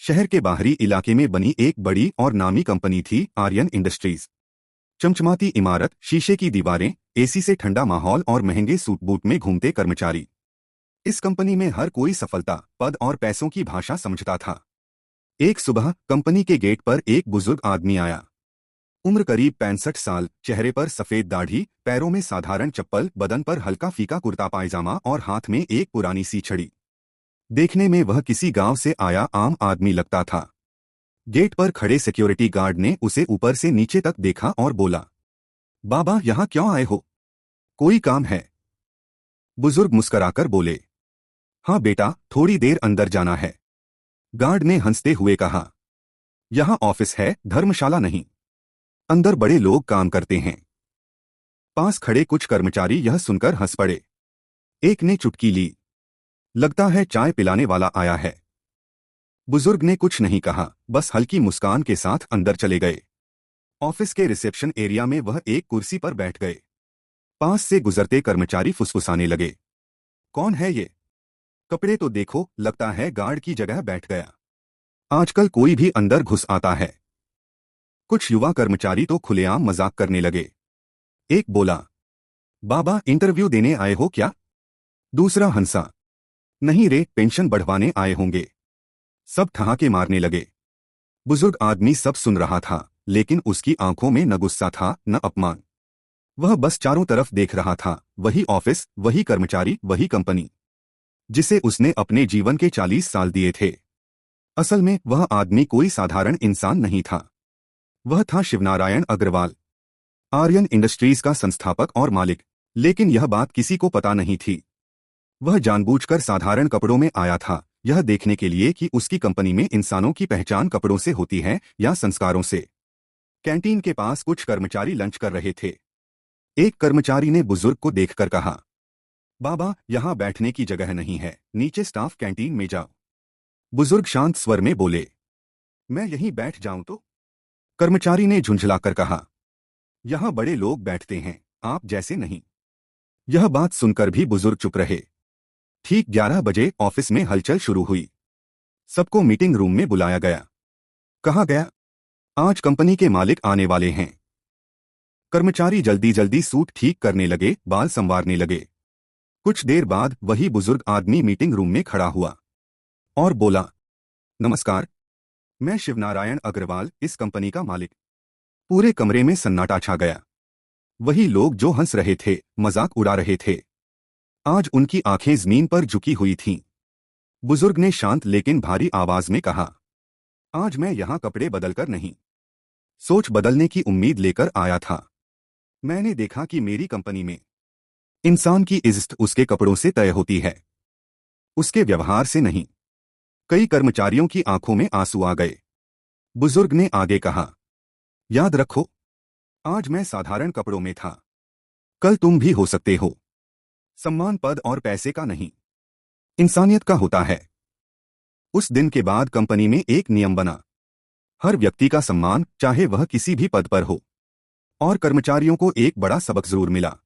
शहर के बाहरी इलाके में बनी एक बड़ी और नामी कंपनी थी आर्यन इंडस्ट्रीज। चमचमाती इमारत, शीशे की दीवारें, एसी से ठंडा माहौल और महंगे सूट बूट में घूमते कर्मचारी। इस कंपनी में हर कोई सफलता, पद और पैसों की भाषा समझता था। एक सुबह कंपनी के गेट पर एक बुजुर्ग आदमी आया। उम्र करीब 65 साल, चेहरे पर सफेद दाढ़ी, पैरों में साधारण चप्पल, बदन पर हल्का फीका कुर्ता पायजामा और हाथ में एक पुरानी सी छड़ी। देखने में वह किसी गांव से आया आम आदमी लगता था। गेट पर खड़े सिक्योरिटी गार्ड ने उसे ऊपर से नीचे तक देखा और बोला, बाबा यहाँ क्यों आए हो? कोई काम है? बुजुर्ग मुस्कराकर बोले, हाँ बेटा, थोड़ी देर अंदर जाना है। गार्ड ने हंसते हुए कहा, यहाँ ऑफिस है, धर्मशाला नहीं। अंदर बड़े लोग काम करते हैं। पास खड़े कुछ कर्मचारी यह सुनकर हंस पड़े। एक ने चुटकी ली, लगता है चाय पिलाने वाला आया है। बुजुर्ग ने कुछ नहीं कहा, बस हल्की मुस्कान के साथ अंदर चले गए। ऑफिस के रिसेप्शन एरिया में वह एक कुर्सी पर बैठ गए। पास से गुजरते कर्मचारी फुसफुसाने लगे, कौन है ये? कपड़े तो देखो, लगता है गार्ड की जगह बैठ गया। आजकल कोई भी अंदर घुस आता है। कुछ युवा कर्मचारी तो खुलेआम मजाक करने लगे। एक बोला, बाबा इंटरव्यू देने आए हो क्या? दूसरा हंसा, नहीं रे, पेंशन बढ़वाने आए होंगे। सब ठहाके मारने लगे। बुजुर्ग आदमी सब सुन रहा था, लेकिन उसकी आंखों में न गुस्सा था न अपमान। वह बस चारों तरफ देख रहा था, वही ऑफिस, वही कर्मचारी, वही कंपनी जिसे उसने अपने जीवन के 40 साल दिए थे। असल में वह आदमी कोई साधारण इंसान नहीं था। वह था शिवनारायण अग्रवाल, आर्यन इंडस्ट्रीज का संस्थापक और मालिक। लेकिन यह बात किसी को पता नहीं थी। वह जानबूझकर साधारण कपड़ों में आया था, यह देखने के लिए कि उसकी कंपनी में इंसानों की पहचान कपड़ों से होती है या संस्कारों से। कैंटीन के पास कुछ कर्मचारी लंच कर रहे थे। एक कर्मचारी ने बुजुर्ग को देखकर कहा, बाबा यहाँ बैठने की जगह नहीं है, नीचे स्टाफ कैंटीन में जाओ। बुजुर्ग शांत स्वर में बोले, मैं यहीं बैठ जाऊं तो? कर्मचारी ने झुंझलाकर कहा, यहाँ बड़े लोग बैठते हैं, आप जैसे नहीं। यह बात सुनकर भी बुजुर्ग चुप रहे। ठीक 11 बजे ऑफिस में हलचल शुरू हुई। सबको मीटिंग रूम में बुलाया गया। कहा गया, आज कंपनी के मालिक आने वाले हैं। कर्मचारी जल्दी जल्दी सूट ठीक करने लगे, बाल संवारने लगे। कुछ देर बाद वही बुजुर्ग आदमी मीटिंग रूम में खड़ा हुआ और बोला, नमस्कार, मैं शिवनारायण अग्रवाल, इस कंपनी का मालिक। पूरे कमरे में सन्नाटा छा गया। वही लोग जो हंस रहे थे, मजाक उड़ा रहे थे, आज उनकी आंखें जमीन पर झुकी हुई थीं। बुजुर्ग ने शांत लेकिन भारी आवाज में कहा, आज मैं यहां कपड़े बदलकर नहीं, सोच बदलने की उम्मीद लेकर आया था। मैंने देखा कि मेरी कंपनी में इंसान की इज्जत उसके कपड़ों से तय होती है, उसके व्यवहार से नहीं। कई कर्मचारियों की आंखों में आंसू आ गए। बुजुर्ग ने आगे कहा, याद रखो, आज मैं साधारण कपड़ों में था, कल तुम भी हो सकते हो। सम्मान पद और पैसे का नहीं, इंसानियत का होता है। उस दिन के बाद कंपनी में एक नियम बना, हर व्यक्ति का सम्मान, चाहे वह किसी भी पद पर हो। और कर्मचारियों को एक बड़ा सबक जरूर मिला।